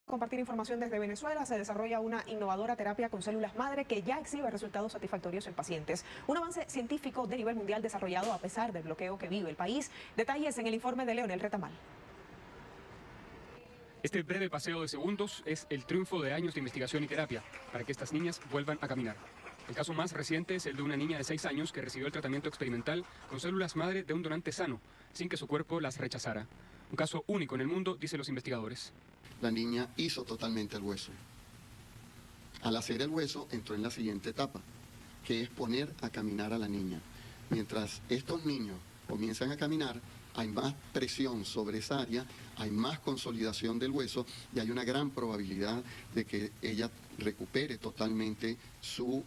Compartir información desde Venezuela. Se desarrolla una innovadora terapia con células madre que ya exhibe resultados satisfactorios en pacientes. Un avance científico de nivel mundial desarrollado a pesar del bloqueo que vive el país. Detalles en el informe de Leonel Retamal. Este breve paseo de segundos es el triunfo de años de investigación y terapia para que estas niñas vuelvan a caminar. El caso más reciente es el de una niña de 6 años que recibió el tratamiento experimental con células madre de un donante sano, sin que su cuerpo las rechazara. Un caso único en el mundo, dicen los investigadores. La niña hizo totalmente el hueso. Al hacer el hueso, entró en la siguiente etapa, que es poner a caminar a la niña. Mientras estos niños comienzan a caminar, hay más presión sobre esa área, hay más consolidación del hueso y hay una gran probabilidad de que ella recupere totalmente su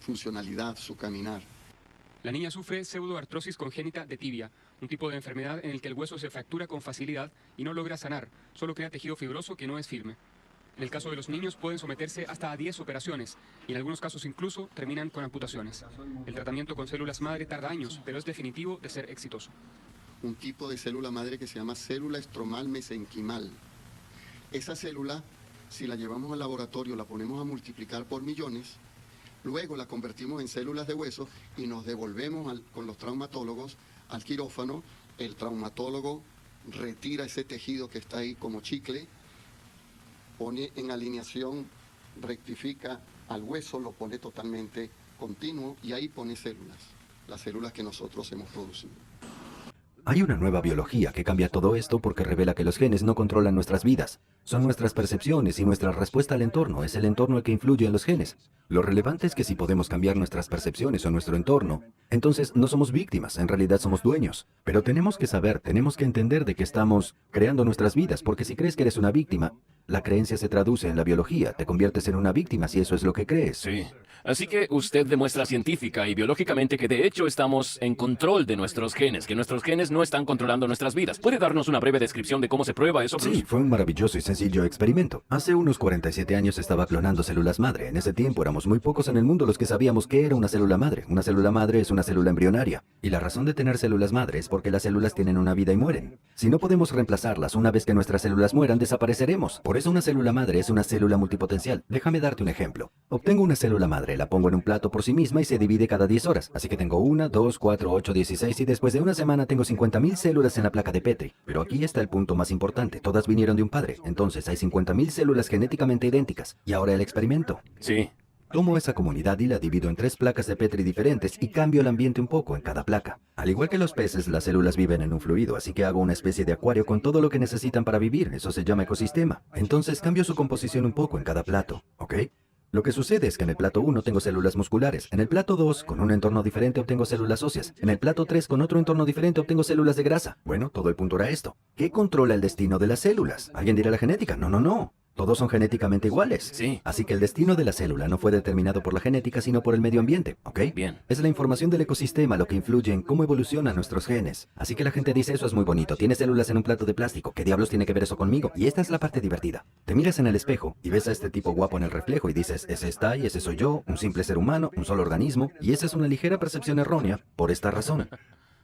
funcionalidad, su caminar. La niña sufre pseudoartrosis congénita de tibia, un tipo de enfermedad en el que el hueso se fractura con facilidad y no logra sanar, solo crea tejido fibroso que no es firme. En el caso de los niños pueden someterse hasta a 10 operaciones y en algunos casos incluso terminan con amputaciones. El tratamiento con células madre tarda años, pero es definitivo de ser exitoso. Un tipo de célula madre que se llama célula estromal mesenquimal. Esa célula, si la llevamos al laboratorio, la ponemos a multiplicar por millones, luego la convertimos en células de hueso y nos devolvemos con los traumatólogos al quirófano. El traumatólogo retira ese tejido que está ahí como chicle, pone en alineación, rectifica al hueso, lo pone totalmente continuo y ahí pone células, las células que nosotros hemos producido. Hay una nueva biología que cambia todo esto porque revela que los genes no controlan nuestras vidas. Son nuestras percepciones y nuestra respuesta al entorno. Es el entorno el que influye en los genes. Lo relevante es que si podemos cambiar nuestras percepciones o nuestro entorno, entonces no somos víctimas, en realidad somos dueños. Pero tenemos que saber, tenemos que entender de que estamos creando nuestras vidas, porque si crees que eres una víctima, la creencia se traduce en la biología. Te conviertes en una víctima si eso es lo que crees. Sí. Así que usted demuestra científica y biológicamente que de hecho estamos en control de nuestros genes, que nuestros genes no están controlando nuestras vidas. ¿Puede darnos una breve descripción de cómo se prueba eso, Bruce? Sí, fue un maravilloso y sencillo experimento. Hace unos 47 años estaba clonando células madre. En ese tiempo éramos muy pocos en el mundo los que sabíamos qué era una célula madre. Una célula madre es una célula embrionaria. Y la razón de tener células madre es porque las células tienen una vida y mueren. Si no podemos reemplazarlas, una vez que nuestras células mueran, desapareceremos. Por eso una célula madre es una célula multipotencial. Déjame darte un ejemplo. Obtengo una célula madre, la pongo en un plato por sí misma y se divide cada 10 horas. Así que tengo 1, 2, 4, 8, 16 y después de una semana tengo 50.000 células en la placa de Petri. Pero aquí está el punto más importante. Todas vinieron de un padre. Entonces hay 50.000 células genéticamente idénticas. Y ahora el experimento. Sí. Tomo esa comunidad y la divido en 3 placas de Petri diferentes y cambio el ambiente un poco en cada placa. Al igual que los peces, las células viven en un fluido, así que hago una especie de acuario con todo lo que necesitan para vivir. Eso se llama ecosistema. Entonces cambio su composición un poco en cada plato, ¿ok? Lo que sucede es que en el plato 1 tengo células musculares, en el plato 2 con un entorno diferente obtengo células óseas, en el plato 3 con otro entorno diferente obtengo células de grasa. Bueno, todo el punto era esto. ¿Qué controla el destino de las células? ¿Alguien dirá la genética? No, no, no. Todos son genéticamente iguales. Sí. Así que el destino de la célula no fue determinado por la genética, sino por el medio ambiente, ¿ok? Bien. Es la información del ecosistema lo que influye en cómo evolucionan nuestros genes. Así que la gente dice, eso es muy bonito, tiene células en un plato de plástico, ¿qué diablos tiene que ver eso conmigo? Y esta es la parte divertida. Te miras en el espejo y ves a este tipo guapo en el reflejo y dices, ese está y ese soy yo, un simple ser humano, un solo organismo, y esa es una ligera percepción errónea por esta razón.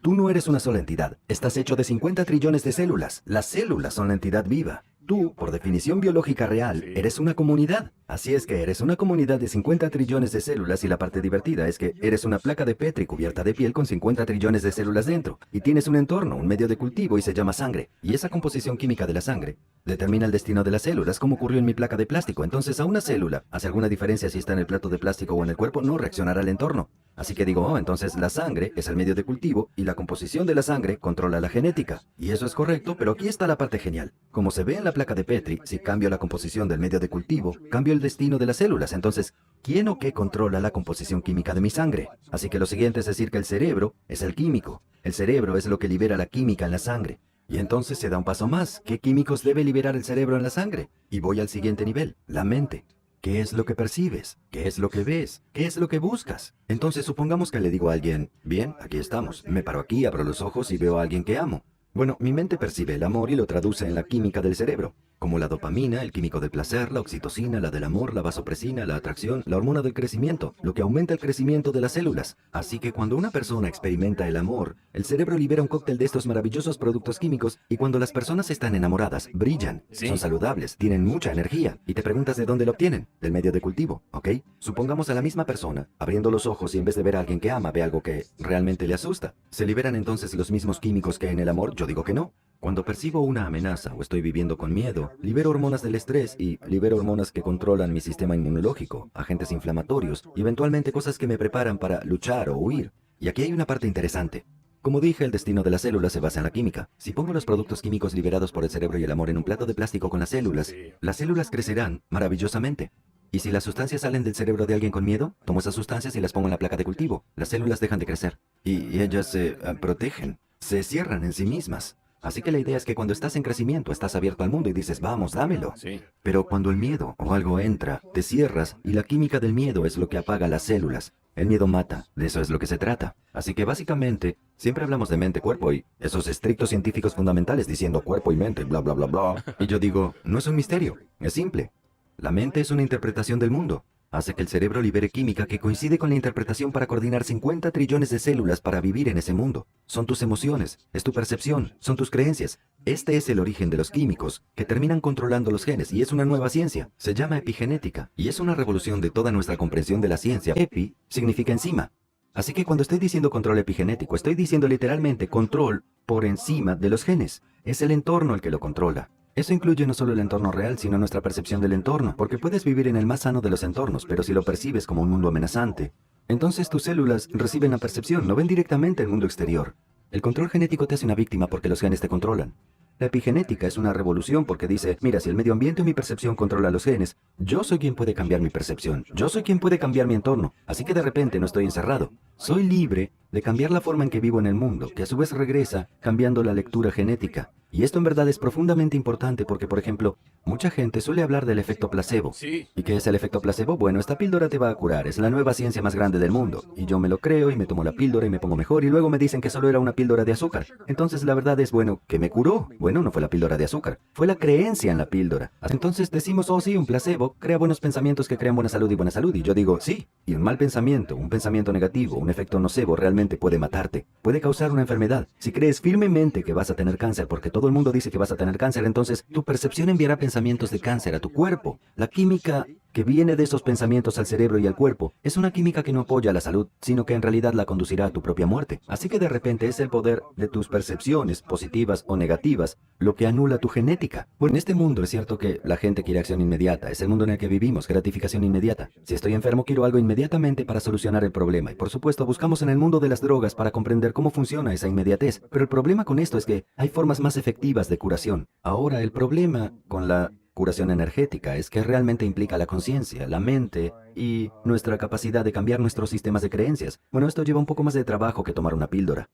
Tú no eres una sola entidad, estás hecho de 50 trillones de células. Las células son la entidad viva. Tú, por definición biológica real, eres una comunidad. Así es que eres una comunidad de 50 trillones de células y la parte divertida es que eres una placa de Petri cubierta de piel con 50 trillones de células dentro. Y tienes un entorno, un medio de cultivo y se llama sangre. Y esa composición química de la sangre determina el destino de las células, como ocurrió en mi placa de plástico. Entonces a una célula, ¿hace alguna diferencia si está en el plato de plástico o en el cuerpo? No reaccionará al entorno. Así que digo, oh, entonces la sangre es el medio de cultivo y la composición de la sangre controla la genética. Y eso es correcto, pero aquí está la parte genial. Como se ve en la placa de Petri, si cambio la composición del medio de cultivo, cambio el destino de las células. Entonces, ¿quién o qué controla la composición química de mi sangre? Así que lo siguiente es decir que el cerebro es el químico. El cerebro es lo que libera la química en la sangre. Y entonces se da un paso más. ¿Qué químicos debe liberar el cerebro en la sangre? Y voy al siguiente nivel, la mente. ¿Qué es lo que percibes? ¿Qué es lo que ves? ¿Qué es lo que buscas? Entonces supongamos que le digo a alguien, bien, aquí estamos. Me paro aquí, abro los ojos y veo a alguien que amo. Bueno, mi mente percibe el amor y lo traduce en la química del cerebro. como la dopamina, el químico del placer, la oxitocina, la del amor, la vasopresina, la atracción, la hormona del crecimiento, lo que aumenta el crecimiento de las células. Así que cuando una persona experimenta el amor, el cerebro libera un cóctel de estos maravillosos productos químicos y cuando las personas están enamoradas, brillan, Sí. son saludables, tienen mucha energía. Y te preguntas de dónde lo obtienen, del medio de cultivo, ¿ok? Supongamos a la misma persona, abriendo los ojos y en vez de ver a alguien que ama, ve algo que realmente le asusta. ¿Se liberan entonces los mismos químicos que en el amor? Yo digo que no. Cuando percibo una amenaza o estoy viviendo con miedo, libero hormonas del estrés y libero hormonas que controlan mi sistema inmunológico, agentes inflamatorios y eventualmente cosas que me preparan para luchar o huir. Y aquí hay una parte interesante. Como dije, el destino de las células se basa en la química. Si pongo los productos químicos liberados por el cerebro y el amor en un plato de plástico con las células crecerán maravillosamente. Y si las sustancias salen del cerebro de alguien con miedo, tomo esas sustancias y las pongo en la placa de cultivo. Las células dejan de crecer. Y ellas se protegen, se cierran en sí mismas. Así que la idea es que cuando estás en crecimiento, estás abierto al mundo y dices, vamos, dámelo. Sí. Pero cuando el miedo o algo entra, te cierras y la química del miedo es lo que apaga las células. El miedo mata, de eso es lo que se trata. Así que básicamente, siempre hablamos de mente-cuerpo y esos estrictos científicos fundamentales diciendo cuerpo y mente, bla, bla, bla, bla. Y yo digo, no es un misterio, es simple. La mente es una interpretación del mundo. Hace que el cerebro libere química que coincide con la interpretación para coordinar 50 trillones de células para vivir en ese mundo. Son tus emociones, es tu percepción, son tus creencias. Este es el origen de los químicos, que terminan controlando los genes, y es una nueva ciencia. Se llama epigenética, y es una revolución de toda nuestra comprensión de la ciencia. Epi significa encima. Así que cuando estoy diciendo control epigenético, estoy diciendo literalmente control por encima de los genes. Es el entorno el que lo controla. Eso incluye no solo el entorno real, sino nuestra percepción del entorno, porque puedes vivir en el más sano de los entornos, pero si lo percibes como un mundo amenazante, entonces tus células reciben la percepción, no ven directamente el mundo exterior. El control genético te hace una víctima porque los genes te controlan. La epigenética es una revolución porque dice, mira, si el medio ambiente o mi percepción controla los genes, yo soy quien puede cambiar mi percepción, yo soy quien puede cambiar mi entorno, así que de repente no estoy encerrado. Soy libre de cambiar la forma en que vivo en el mundo, que a su vez regresa cambiando la lectura genética. Y esto en verdad es profundamente importante porque, por ejemplo, mucha gente suele hablar del efecto placebo. Sí. ¿Y qué es el efecto placebo? Bueno, esta píldora te va a curar, es la nueva ciencia más grande del mundo. Y yo me lo creo y me tomo la píldora y me pongo mejor y luego me dicen que solo era una píldora de azúcar. Entonces la verdad es, bueno, ¿qué me curó? Bueno, no fue la píldora de azúcar, fue la creencia en la píldora. Entonces decimos, oh sí, un placebo crea buenos pensamientos que crean buena salud y buena salud. Y yo digo, sí. Y un mal pensamiento, un pensamiento negativo, un efecto nocebo realmente puede matarte, puede causar una enfermedad. Si crees firmemente que vas a tener cáncer porque todo el mundo dice que vas a tener cáncer, entonces tu percepción enviará pensamientos de cáncer a tu cuerpo. La química que viene de esos pensamientos al cerebro y al cuerpo es una química que no apoya la salud, sino que en realidad la conducirá a tu propia muerte. Así que de repente es el poder de tus percepciones, positivas o negativas, lo que anula tu genética. Bueno, en este mundo es cierto que la gente quiere acción inmediata, es el mundo en el que vivimos, gratificación inmediata. Si estoy enfermo quiero algo inmediatamente para solucionar el problema y por supuesto buscamos en el mundo de las drogas para comprender cómo funciona esa inmediatez. Pero el problema con esto es que hay formas más efectivas de curación. Ahora el problema con la curación energética es que realmente implica la conciencia, la mente y nuestra capacidad de cambiar nuestros sistemas de creencias. Bueno, esto lleva un poco más de trabajo que tomar una píldora.